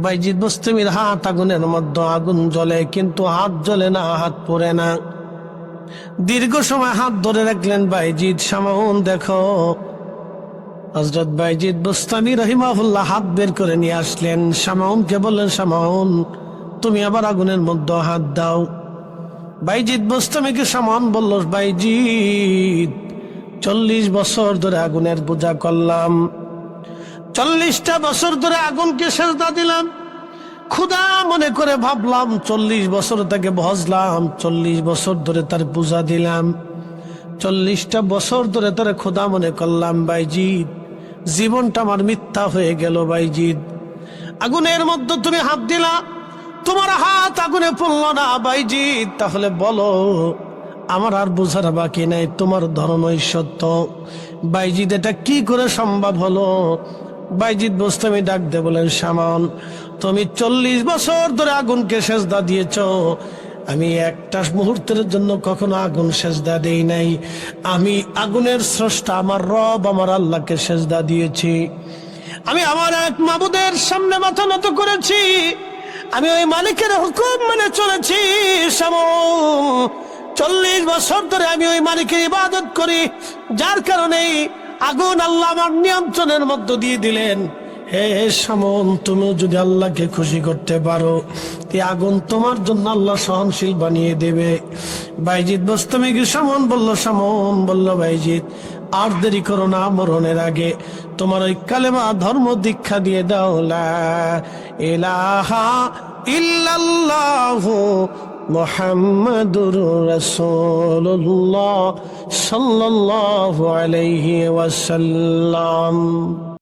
বাইজিদ বুস্তামির হাত আগুনের মধ্যে, আগুন জ্বলে কিন্তু হাত জ্বলে না, হাত পড়ে না। দীর্ঘ সময় হাত ধরে রাখলেন বাইজিদ। শামাউন দেখো, হযরত বাইজিদ বুস্তামি রহিমাহুল্লাহ হাত বের করে নিয়ে আসলেন। শামাউনকে বললেন, শামাউন তুমি আবার আগুনের মধ্যে হাত দাও। বাইজিদ বুস্তামিকে শামাউন বলল, বাইজিদ 40 বছর ধরে আগুনের পূজা করলাম, 40টা বছর ধরে আগুনকে সেজদা দিলাম, ক্ষুধা মনে করে ভাবলাম 40 বছর তাকে ভজলাম, 40 বছর ধরে তার পূজা দিলাম, 40টা বছর ধরে তার ক্ষুধা মনে করলাম। বাইজিদ জীবনটা আমার মিথ্যা হয়ে গেল। বাইজিদ আগুনের মধ্যে তুমি হাত দিলা, তোমার হাত আগুনে পড়ল না। বাইজিদ তাহলে বলো, আমার আর বোঝার বাকি নাই, তোমার ধর্মই সত্য। বাইজিদ এটা কি করে সম্ভব হলো? বাইজিদ বুস্তামি ডাক দে বলেন, শামাউন তুমি 40 বছর ধরে আগুনকে সেজদা দিয়েছ, আমি একটা মুহূর্তের জন্য কখনো আগুন সেজদা দেই নাই। আমি আগুনের স্রষ্টা আমার রব, আমার আল্লাহকে সেজদা দিয়েছি। আমি আমার এক মাবুদের সামনে মাথা নত করেছি, আমি ওই মালিকের হুকুম মেনে চলেছি। শামাউন 40 বছর ধরে আমি ওই মালিকের ইবাদত করি, যার কারণে আগুন আল্লাহ আমার নিয়ন্ত্রণের মধ্য দিয়ে দিলেন। হে শামাউন, তুমি যদি আল্লাহকে খুশি করতে পারো, এই আগুন তোমার জন্য আল্লাহ সহনশীল বানিয়ে দেবে। বাইজিদ বুস্তামিকে শামাউন বলল, বাইজিদ আর দেরি করো না, মরণের আগে তোমার ওই কালেমা ধর্ম দীক্ষা দিয়ে দাও, লা ইলাহা ইল্লাল্লাহু মুহাম্মাদুর রাসূলুল্লাহ সাল্লাল্লাহু আলাইহি ওয়াসাল্লাম।